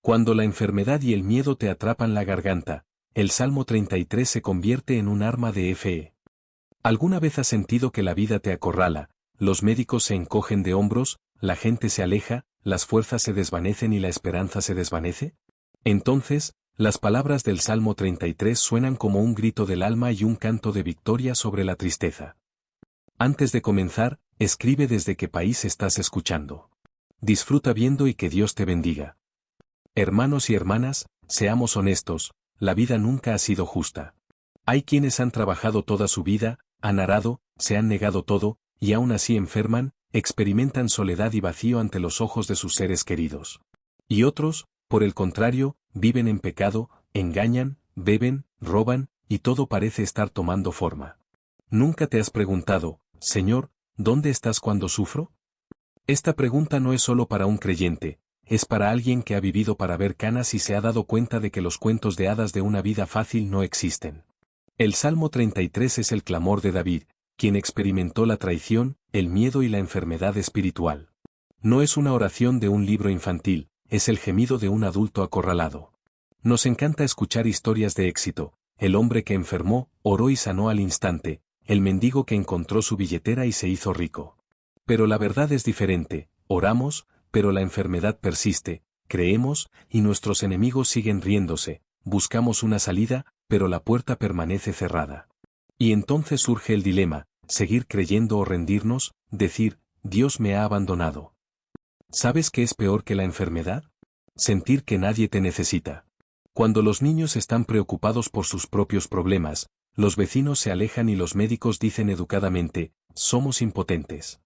Cuando la enfermedad y el miedo te atrapan la garganta, el Salmo 33 se convierte en un arma de fe. ¿Alguna vez has sentido que la vida te acorrala, los médicos se encogen de hombros, la gente se aleja, las fuerzas se desvanecen y la esperanza se desvanece? Entonces, las palabras del Salmo 33 suenan como un grito del alma y un canto de victoria sobre la tristeza. Antes de comenzar, escribe desde qué país estás escuchando. Disfruta viendo y que Dios te bendiga. Hermanos y hermanas, seamos honestos, la vida nunca ha sido justa. Hay quienes han trabajado toda su vida, han arado, se han negado todo, y aún así enferman, experimentan soledad y vacío ante los ojos de sus seres queridos. Y otros, por el contrario, viven en pecado, engañan, beben, roban, y todo parece estar tomando forma. ¿Nunca te has preguntado, Señor, ¿dónde estás cuando sufro? Esta pregunta no es solo para un creyente, es para alguien que ha vivido para ver canas y se ha dado cuenta de que los cuentos de hadas de una vida fácil no existen. El Salmo 33 es el clamor de David, quien experimentó la traición, el miedo y la enfermedad espiritual. No es una oración de un libro infantil, es el gemido de un adulto acorralado. Nos encanta escuchar historias de éxito, el hombre que enfermó, oró y sanó al instante, el mendigo que encontró su billetera y se hizo rico. Pero la verdad es diferente, oramos, pero la enfermedad persiste, creemos, y nuestros enemigos siguen riéndose, buscamos una salida, pero la puerta permanece cerrada. Y entonces surge el dilema, seguir creyendo o rendirnos, decir, Dios me ha abandonado. ¿Sabes qué es peor que la enfermedad? Sentir que nadie te necesita. Cuando los niños están preocupados por sus propios problemas, los vecinos se alejan y los médicos dicen educadamente, somos impotentes.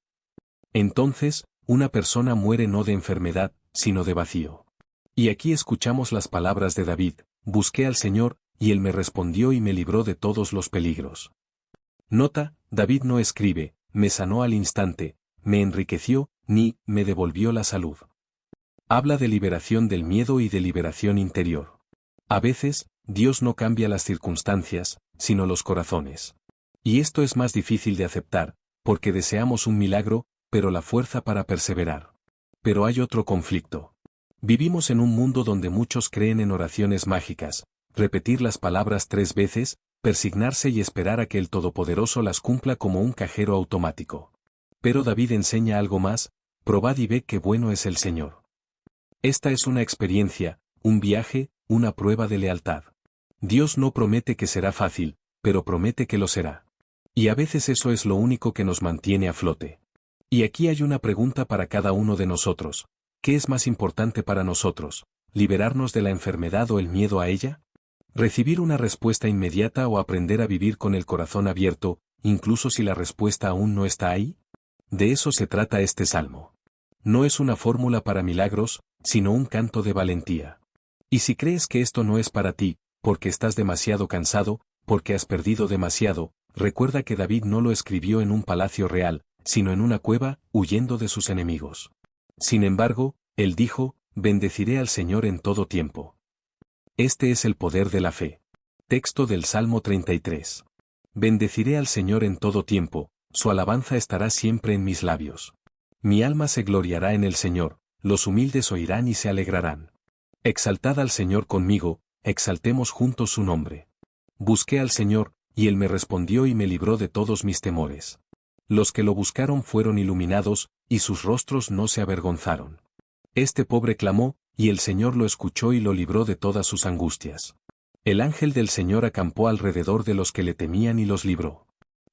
Entonces, una persona muere no de enfermedad, sino de vacío. Y aquí escuchamos las palabras de David, busqué al Señor, y Él me respondió y me libró de todos los peligros. Nota, David no escribe, me sanó al instante, me enriqueció, ni me devolvió la salud. Habla de liberación del miedo y de liberación interior. A veces, Dios no cambia las circunstancias, sino los corazones. Y esto es más difícil de aceptar, porque deseamos un milagro, pero la fuerza para perseverar. Pero hay otro conflicto. Vivimos en un mundo donde muchos creen en oraciones mágicas, repetir las palabras 3 veces, persignarse y esperar a que el Todopoderoso las cumpla como un cajero automático. Pero David enseña algo más, probad y ved qué bueno es el Señor. Esta es una experiencia, un viaje, una prueba de lealtad. Dios no promete que será fácil, pero promete que lo será. Y a veces eso es lo único que nos mantiene a flote. Y aquí hay una pregunta para cada uno de nosotros. ¿Qué es más importante para nosotros? ¿Liberarnos de la enfermedad o el miedo a ella? ¿Recibir una respuesta inmediata o aprender a vivir con el corazón abierto, incluso si la respuesta aún no está ahí? De eso se trata este salmo. No es una fórmula para milagros, sino un canto de valentía. Y si crees que esto no es para ti, porque estás demasiado cansado, porque has perdido demasiado, recuerda que David no lo escribió en un palacio real, sino en una cueva, huyendo de sus enemigos. Sin embargo, él dijo, bendeciré al Señor en todo tiempo. Este es el poder de la fe. Texto del Salmo 33. Bendeciré al Señor en todo tiempo, su alabanza estará siempre en mis labios. Mi alma se gloriará en el Señor, los humildes oirán y se alegrarán. Exaltad al Señor conmigo, exaltemos juntos su nombre. Busqué al Señor, y Él me respondió y me libró de todos mis temores. Los que lo buscaron fueron iluminados, y sus rostros no se avergonzaron. Este pobre clamó, y el Señor lo escuchó y lo libró de todas sus angustias. El ángel del Señor acampó alrededor de los que le temían y los libró.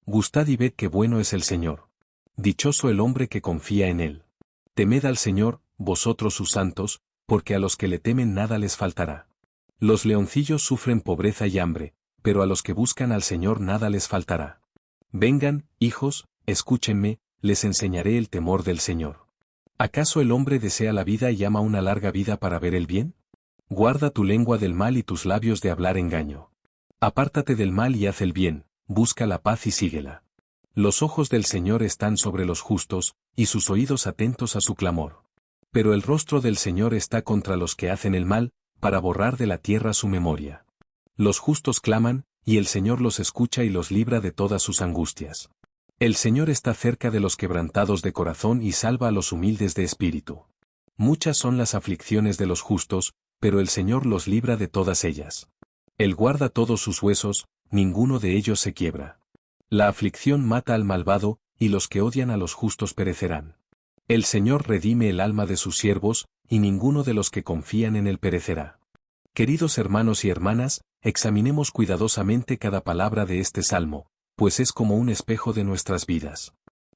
Gustad y ved qué bueno es el Señor. Dichoso el hombre que confía en Él. Temed al Señor, vosotros sus santos, porque a los que le temen nada les faltará. Los leoncillos sufren pobreza y hambre, pero a los que buscan al Señor nada les faltará. Vengan, hijos, escúchenme, les enseñaré el temor del Señor. ¿Acaso el hombre desea la vida y ama una larga vida para ver el bien? Guarda tu lengua del mal y tus labios de hablar engaño. Apártate del mal y haz el bien, busca la paz y síguela. Los ojos del Señor están sobre los justos, y sus oídos atentos a su clamor. Pero el rostro del Señor está contra los que hacen el mal, para borrar de la tierra su memoria. Los justos claman, y el Señor los escucha y los libra de todas sus angustias. El Señor está cerca de los quebrantados de corazón y salva a los humildes de espíritu. Muchas son las aflicciones de los justos, pero el Señor los libra de todas ellas. Él guarda todos sus huesos, ninguno de ellos se quiebra. La aflicción mata al malvado, y los que odian a los justos perecerán. El Señor redime el alma de sus siervos, y ninguno de los que confían en él perecerá. Queridos hermanos y hermanas, examinemos cuidadosamente cada palabra de este salmo, pues es como un espejo de nuestras vidas.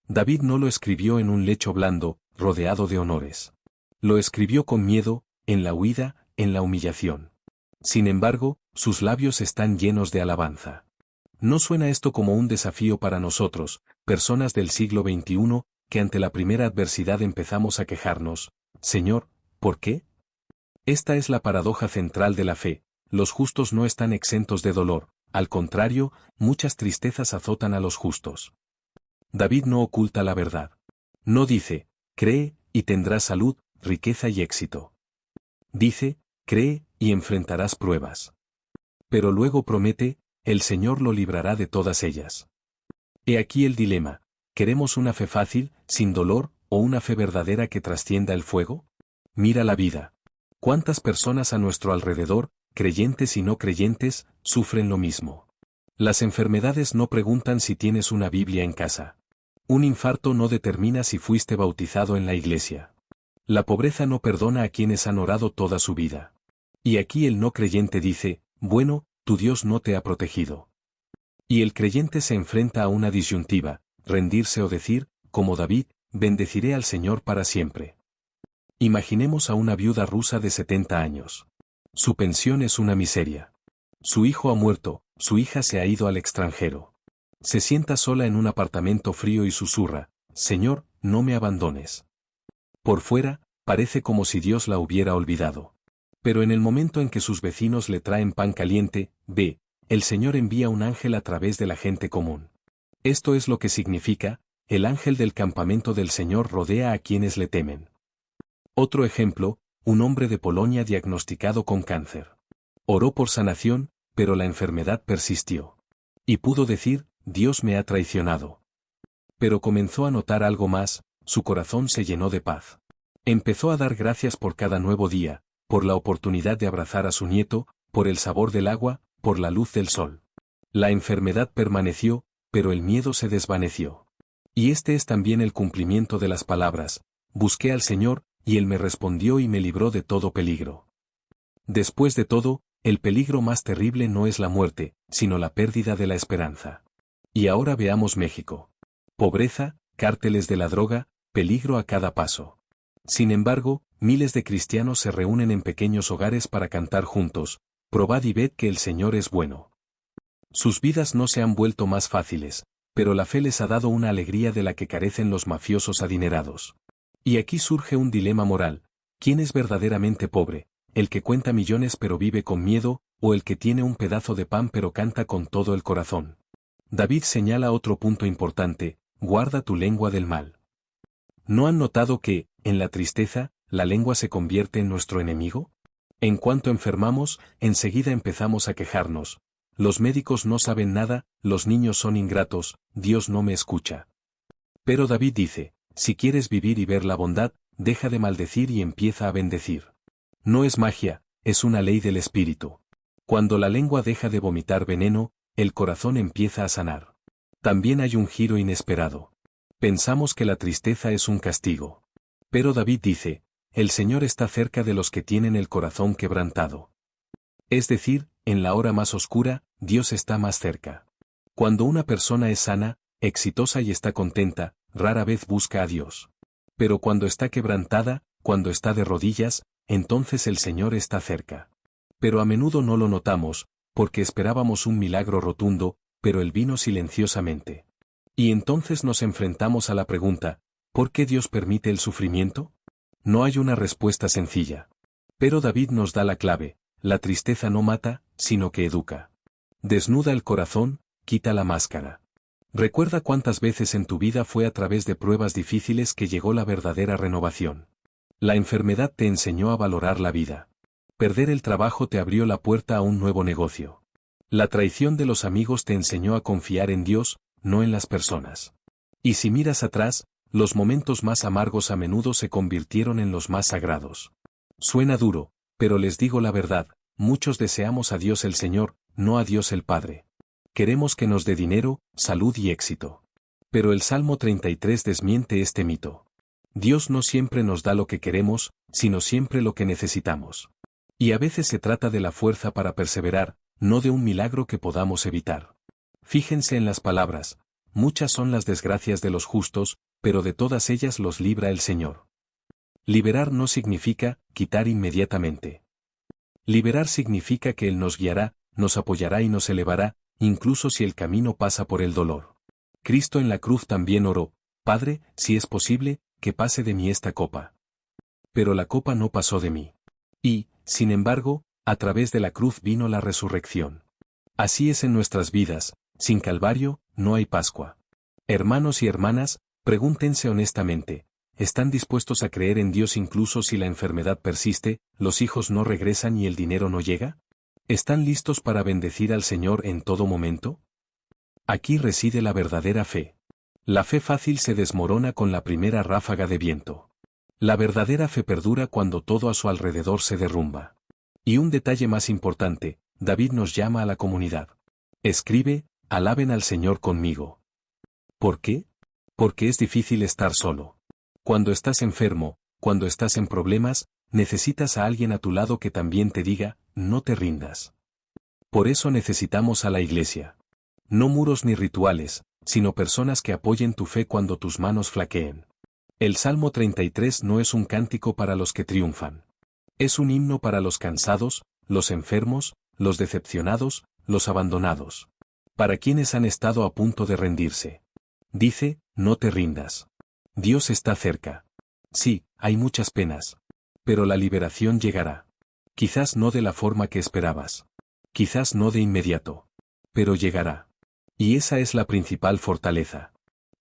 David no lo escribió en un lecho blando, rodeado de honores. Lo escribió con miedo, en la huida, en la humillación. Sin embargo, sus labios están llenos de alabanza. ¿No suena esto como un desafío para nosotros, personas del siglo XXI, que ante la primera adversidad empezamos a quejarnos: Señor, ¿por qué? Esta es la paradoja central de la fe: los justos no están exentos de dolor, al contrario, muchas tristezas azotan a los justos. David no oculta la verdad. No dice: cree, y tendrás salud, riqueza y éxito. Dice: cree, y enfrentarás pruebas. Pero luego promete: el Señor lo librará de todas ellas. He aquí el dilema: ¿queremos una fe fácil, sin dolor, o una fe verdadera que trascienda el fuego? Mira la vida. ¿Cuántas personas a nuestro alrededor, creyentes y no creyentes, sufren lo mismo? Las enfermedades no preguntan si tienes una Biblia en casa. Un infarto no determina si fuiste bautizado en la iglesia. La pobreza no perdona a quienes han orado toda su vida. Y aquí el no creyente dice: bueno, tu Dios no te ha protegido. Y el creyente se enfrenta a una disyuntiva: rendirse o decir, como David: bendeciré al Señor para siempre. Imaginemos a una viuda rusa de 70 años. Su pensión es una miseria. Su hijo ha muerto, su hija se ha ido al extranjero. Se sienta sola en un apartamento frío y susurra: Señor, no me abandones. Por fuera, parece como si Dios la hubiera olvidado. Pero en el momento en que sus vecinos le traen pan caliente, ve, el Señor envía un ángel a través de la gente común. Esto es lo que significa: el ángel del campamento del Señor rodea a quienes le temen. Otro ejemplo: un hombre de Polonia diagnosticado con cáncer. Oró por sanación, pero la enfermedad persistió. Y pudo decir: Dios me ha traicionado. Pero comenzó a notar algo más: su corazón se llenó de paz. Empezó a dar gracias por cada nuevo día, por la oportunidad de abrazar a su nieto, por el sabor del agua, por la luz del sol. La enfermedad permaneció, pero el miedo se desvaneció. Y este es también el cumplimiento de las palabras: busqué al Señor, y Él me respondió y me libró de todo peligro. Después de todo, el peligro más terrible no es la muerte, sino la pérdida de la esperanza. Y ahora veamos México. Pobreza, cárteles de la droga, peligro a cada paso. Sin embargo, miles de cristianos se reúnen en pequeños hogares para cantar juntos: probad y ved que el Señor es bueno. Sus vidas no se han vuelto más fáciles, pero la fe les ha dado una alegría de la que carecen los mafiosos adinerados. Y aquí surge un dilema moral: ¿quién es verdaderamente pobre? ¿El que cuenta millones pero vive con miedo, o el que tiene un pedazo de pan pero canta con todo el corazón? David señala otro punto importante: guarda tu lengua del mal. ¿No han notado que, en la tristeza, la lengua se convierte en nuestro enemigo? En cuanto enfermamos, enseguida empezamos a quejarnos: los médicos no saben nada, los niños son ingratos, Dios no me escucha. Pero David dice: si quieres vivir y ver la bondad, deja de maldecir y empieza a bendecir. No es magia, es una ley del espíritu. Cuando la lengua deja de vomitar veneno, el corazón empieza a sanar. También hay un giro inesperado. Pensamos que la tristeza es un castigo. Pero David dice: el Señor está cerca de los que tienen el corazón quebrantado. Es decir, en la hora más oscura, Dios está más cerca. Cuando una persona es sana, exitosa y está contenta, rara vez busca a Dios. Pero cuando está quebrantada, cuando está de rodillas, entonces el Señor está cerca. Pero a menudo no lo notamos, porque esperábamos un milagro rotundo, pero Él vino silenciosamente. Y entonces nos enfrentamos a la pregunta: ¿por qué Dios permite el sufrimiento? No hay una respuesta sencilla. Pero David nos da la clave: la tristeza no mata, sino que educa. Desnuda el corazón, quita la máscara. Recuerda cuántas veces en tu vida fue a través de pruebas difíciles que llegó la verdadera renovación. La enfermedad te enseñó a valorar la vida. Perder el trabajo te abrió la puerta a un nuevo negocio. La traición de los amigos te enseñó a confiar en Dios, no en las personas. Y si miras atrás, los momentos más amargos a menudo se convirtieron en los más sagrados. Suena duro, Pero les digo la verdad, muchos deseamos a Dios el Señor, no a Dios el Padre. Queremos que nos dé dinero, salud y éxito. Pero el Salmo 33 desmiente este mito. Dios no siempre nos da lo que queremos, sino siempre lo que necesitamos. Y a veces se trata de la fuerza para perseverar, no de un milagro que podamos evitar. Fíjense en las palabras, muchas son las desgracias de los justos, pero de todas ellas los libra el Señor. Liberar no significa quitar inmediatamente. Liberar significa que Él nos guiará, nos apoyará y nos elevará, incluso si el camino pasa por el dolor. Cristo en la cruz también oró, Padre, si es posible, que pase de mí esta copa. Pero la copa no pasó de mí. Y, sin embargo, a través de la cruz vino la resurrección. Así es en nuestras vidas, sin Calvario, no hay Pascua. Hermanos y hermanas, pregúntense honestamente, ¿están dispuestos a creer en Dios incluso si la enfermedad persiste, los hijos no regresan y el dinero no llega? ¿Están listos para bendecir al Señor en todo momento? Aquí reside la verdadera fe. La fe fácil se desmorona con la primera ráfaga de viento. La verdadera fe perdura cuando todo a su alrededor se derrumba. Y un detalle más importante, David nos llama a la comunidad. Escribe, alaben al Señor conmigo. ¿Por qué? Porque es difícil estar solo. Cuando estás enfermo, cuando estás en problemas, necesitas a alguien a tu lado que también te diga, no te rindas. Por eso necesitamos a la iglesia. No muros ni rituales, sino personas que apoyen tu fe cuando tus manos flaqueen. El Salmo 33 no es un cántico para los que triunfan. Es un himno para los cansados, los enfermos, los decepcionados, los abandonados. Para quienes han estado a punto de rendirse. Dice, no te rindas. Dios está cerca. Sí, hay muchas penas. Pero la liberación llegará. Quizás no de la forma que esperabas. Quizás no de inmediato. Pero llegará. Y esa es la principal fortaleza.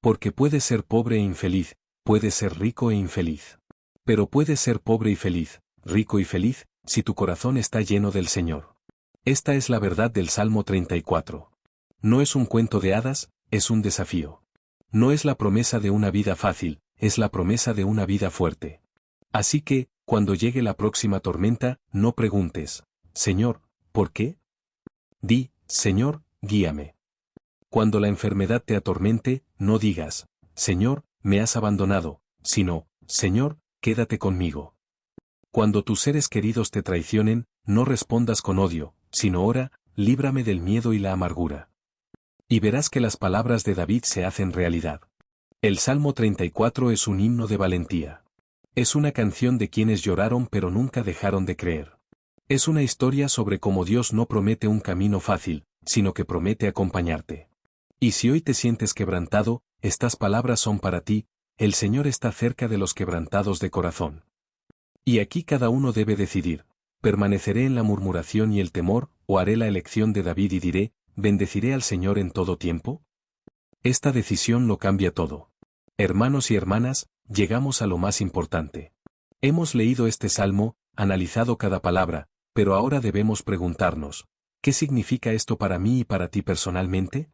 Porque puedes ser pobre e infeliz, puedes ser rico e infeliz. Pero puedes ser pobre y feliz, rico y feliz, si tu corazón está lleno del Señor. Esta es la verdad del Salmo 34. No es un cuento de hadas, es un desafío. No es la promesa de una vida fácil, es la promesa de una vida fuerte. Así que, cuando llegue la próxima tormenta, no preguntes, Señor, ¿por qué? Di, Señor, guíame. Cuando la enfermedad te atormente, no digas, Señor, me has abandonado, sino, Señor, quédate conmigo. Cuando tus seres queridos te traicionen, no respondas con odio, sino ora, líbrame del miedo y la amargura. Y verás que las palabras de David se hacen realidad. El Salmo 34 es un himno de valentía. Es una canción de quienes lloraron pero nunca dejaron de creer. Es una historia sobre cómo Dios no promete un camino fácil, sino que promete acompañarte. Y si hoy te sientes quebrantado, estas palabras son para ti, el Señor está cerca de los quebrantados de corazón. Y aquí cada uno debe decidir, ¿permaneceré en la murmuración y el temor, o haré la elección de David y diré, bendeciré al Señor en todo tiempo? Esta decisión lo cambia todo. Hermanos y hermanas, llegamos a lo más importante. Hemos leído este salmo, analizado cada palabra, pero ahora debemos preguntarnos, ¿qué significa esto para mí y para ti personalmente?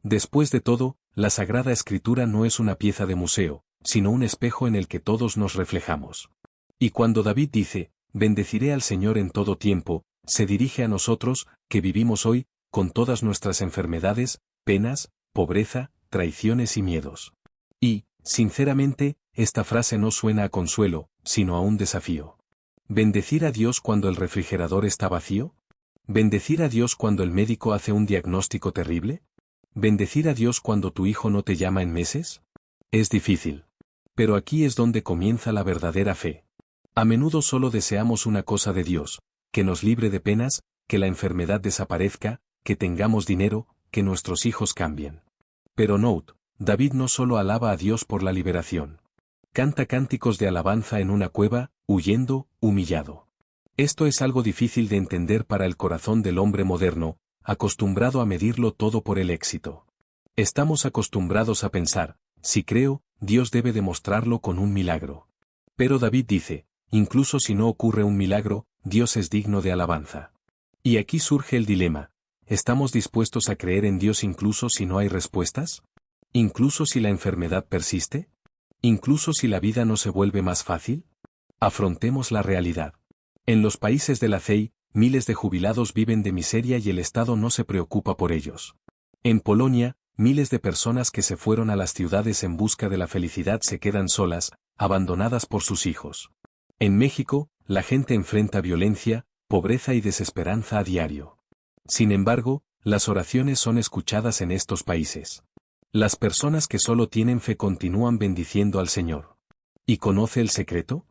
Después de todo, la Sagrada Escritura no es una pieza de museo, sino un espejo en el que todos nos reflejamos. Y cuando David dice, bendeciré al Señor en todo tiempo, se dirige a nosotros, que vivimos hoy, con todas nuestras enfermedades, penas, pobreza, traiciones y miedos. Y, sinceramente, esta frase no suena a consuelo, sino a un desafío. ¿Bendecir a Dios cuando el refrigerador está vacío? ¿Bendecir a Dios cuando el médico hace un diagnóstico terrible? ¿Bendecir a Dios cuando tu hijo no te llama en meses? Es difícil. Pero aquí es donde comienza la verdadera fe. A menudo solo deseamos una cosa de Dios, que nos libre de penas, que la enfermedad desaparezca, que tengamos dinero, que nuestros hijos cambien. Pero note, David no solo alaba a Dios por la liberación. Canta cánticos de alabanza en una cueva, huyendo, humillado. Esto es algo difícil de entender para el corazón del hombre moderno, acostumbrado a medirlo todo por el éxito. Estamos acostumbrados a pensar, si creo, Dios debe demostrarlo con un milagro. Pero David dice, incluso si no ocurre un milagro, Dios es digno de alabanza. Y aquí surge el dilema, ¿estamos dispuestos a creer en Dios incluso si no hay respuestas? ¿Incluso si la enfermedad persiste? ¿Incluso si la vida no se vuelve más fácil? Afrontemos la realidad. En los países de la CEI, miles de jubilados viven de miseria y el Estado no se preocupa por ellos. En Polonia, miles de personas que se fueron a las ciudades en busca de la felicidad se quedan solas, abandonadas por sus hijos. En México, la gente enfrenta violencia, pobreza y desesperanza a diario. Sin embargo, las oraciones son escuchadas en estos países. Las personas que solo tienen fe continúan bendiciendo al Señor. ¿Y conoce el secreto?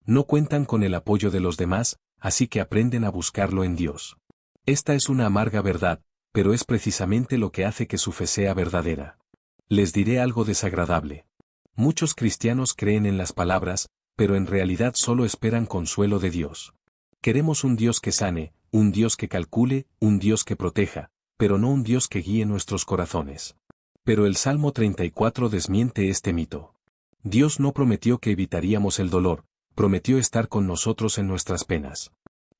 No cuentan con el apoyo de los demás, así que aprenden a buscarlo en Dios. Esta es una amarga verdad, pero es precisamente lo que hace que su fe sea verdadera. Les diré algo desagradable. Muchos cristianos creen en las palabras, pero en realidad solo esperan consuelo de Dios. Queremos un Dios que sane, un Dios que calcule, un Dios que proteja, pero no un Dios que guíe nuestros corazones. Pero el Salmo 34 desmiente este mito. Dios no prometió que evitaríamos el dolor, prometió estar con nosotros en nuestras penas.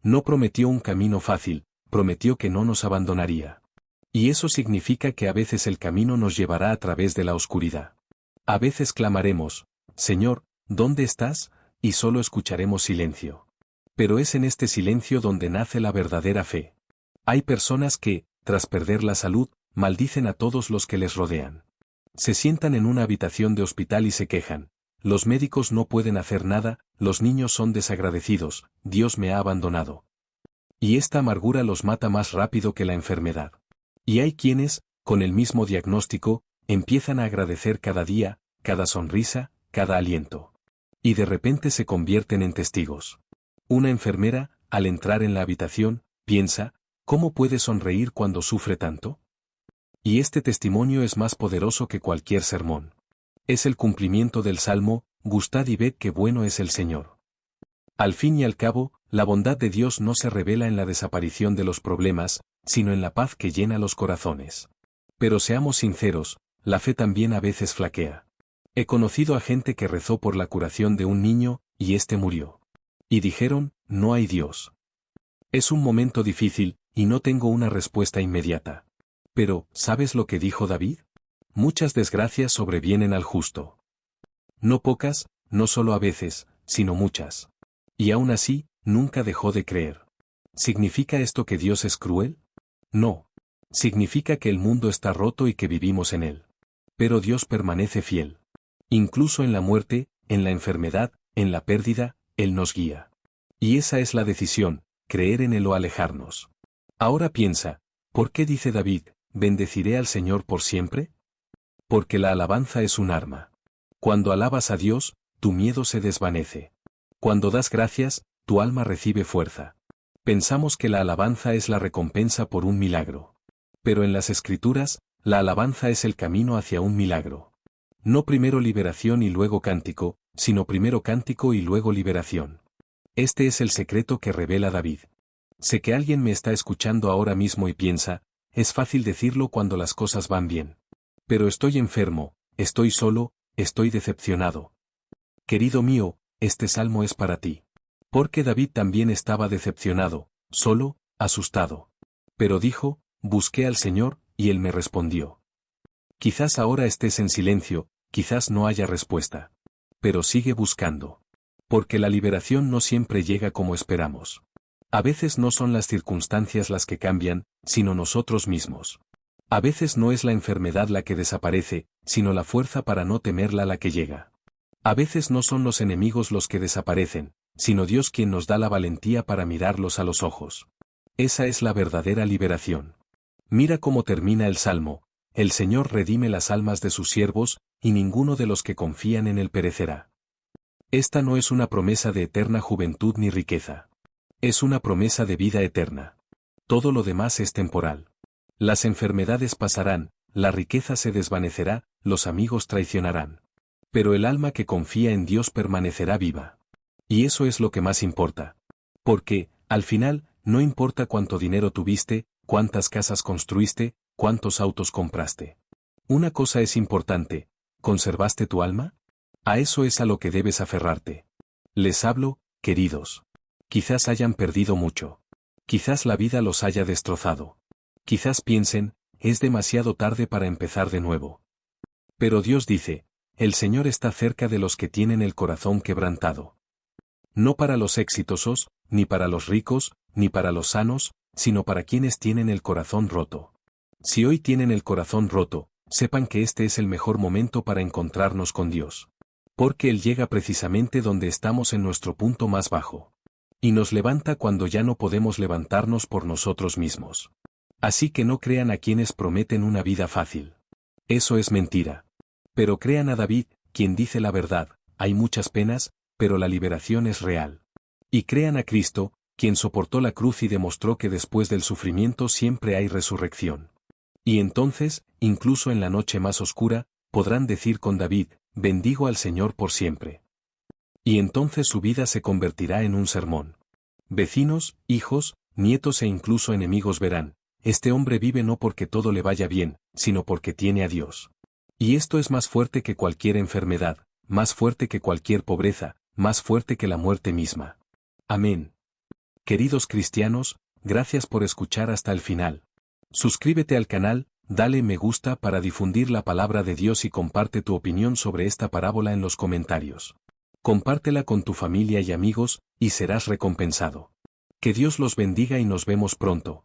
No prometió un camino fácil, prometió que no nos abandonaría. Y eso significa que a veces el camino nos llevará a través de la oscuridad. A veces clamaremos, Señor, ¿dónde estás? Y solo escucharemos silencio. Pero es en este silencio donde nace la verdadera fe. Hay personas que, tras perder la salud, maldicen a todos los que les rodean. Se sientan en una habitación de hospital y se quejan. Los médicos no pueden hacer nada, los niños son desagradecidos, Dios me ha abandonado. Y esta amargura los mata más rápido que la enfermedad. Y hay quienes, con el mismo diagnóstico, empiezan a agradecer cada día, cada sonrisa, cada aliento. Y de repente se convierten en testigos. Una enfermera, al entrar en la habitación, piensa, ¿cómo puede sonreír cuando sufre tanto? Y este testimonio es más poderoso que cualquier sermón. Es el cumplimiento del Salmo, gustad y ved qué bueno es el Señor. Al fin y al cabo, la bondad de Dios no se revela en la desaparición de los problemas, sino en la paz que llena los corazones. Pero seamos sinceros, la fe también a veces flaquea. He conocido a gente que rezó por la curación de un niño, y éste murió. Y dijeron, no hay Dios. Es un momento difícil, y no tengo una respuesta inmediata. Pero, ¿sabes lo que dijo David? Muchas desgracias sobrevienen al justo. No pocas, no solo a veces, sino muchas. Y aún así, nunca dejó de creer. ¿Significa esto que Dios es cruel? No. Significa que el mundo está roto y que vivimos en él. Pero Dios permanece fiel. Incluso en la muerte, en la enfermedad, en la pérdida, Él nos guía. Y esa es la decisión, creer en Él o alejarnos. Ahora piensa, ¿por qué dice David, bendeciré al Señor por siempre? Porque la alabanza es un arma. Cuando alabas a Dios, tu miedo se desvanece. Cuando das gracias, tu alma recibe fuerza. Pensamos que la alabanza es la recompensa por un milagro. Pero en las Escrituras, la alabanza es el camino hacia un milagro. No primero liberación y luego cántico, sino primero cántico y luego liberación. Este es el secreto que revela David. Sé que alguien me está escuchando ahora mismo y piensa, es fácil decirlo cuando las cosas van bien. Pero estoy enfermo, estoy solo, estoy decepcionado. Querido mío, este salmo es para ti. Porque David también estaba decepcionado, solo, asustado. Pero dijo, busqué al Señor, y Él me respondió. Quizás ahora estés en silencio, quizás no haya respuesta. Pero sigue buscando. Porque la liberación no siempre llega como esperamos. A veces no son las circunstancias las que cambian, sino nosotros mismos. A veces no es la enfermedad la que desaparece, sino la fuerza para no temerla la que llega. A veces no son los enemigos los que desaparecen, sino Dios quien nos da la valentía para mirarlos a los ojos. Esa es la verdadera liberación. Mira cómo termina el Salmo. El Señor redime las almas de sus siervos, y ninguno de los que confían en Él perecerá. Esta no es una promesa de eterna juventud ni riqueza. Es una promesa de vida eterna. Todo lo demás es temporal. Las enfermedades pasarán, la riqueza se desvanecerá, los amigos traicionarán. Pero el alma que confía en Dios permanecerá viva. Y eso es lo que más importa. Porque, al final, no importa cuánto dinero tuviste, cuántas casas construiste, cuántos autos compraste. Una cosa es importante, ¿conservaste tu alma? A eso es a lo que debes aferrarte. Les hablo, queridos. Quizás hayan perdido mucho. Quizás la vida los haya destrozado. Quizás piensen, es demasiado tarde para empezar de nuevo. Pero Dios dice, el Señor está cerca de los que tienen el corazón quebrantado. No para los exitosos, ni para los ricos, ni para los sanos, sino para quienes tienen el corazón roto. Si hoy tienen el corazón roto, sepan que este es el mejor momento para encontrarnos con Dios. Porque Él llega precisamente donde estamos en nuestro punto más bajo. Y nos levanta cuando ya no podemos levantarnos por nosotros mismos. Así que no crean a quienes prometen una vida fácil. Eso es mentira. Pero crean a David, quien dice la verdad, hay muchas penas, pero la liberación es real. Y crean a Cristo, quien soportó la cruz y demostró que después del sufrimiento siempre hay resurrección. Y entonces, incluso en la noche más oscura, podrán decir con David, bendigo al Señor por siempre. Y entonces su vida se convertirá en un sermón. Vecinos, hijos, nietos e incluso enemigos verán, este hombre vive no porque todo le vaya bien, sino porque tiene a Dios. Y esto es más fuerte que cualquier enfermedad, más fuerte que cualquier pobreza, más fuerte que la muerte misma. Amén. Queridos cristianos, gracias por escuchar hasta el final. Suscríbete al canal, dale me gusta para difundir la palabra de Dios y comparte tu opinión sobre esta parábola en los comentarios. Compártela con tu familia y amigos, y serás recompensado. Que Dios los bendiga y nos vemos pronto.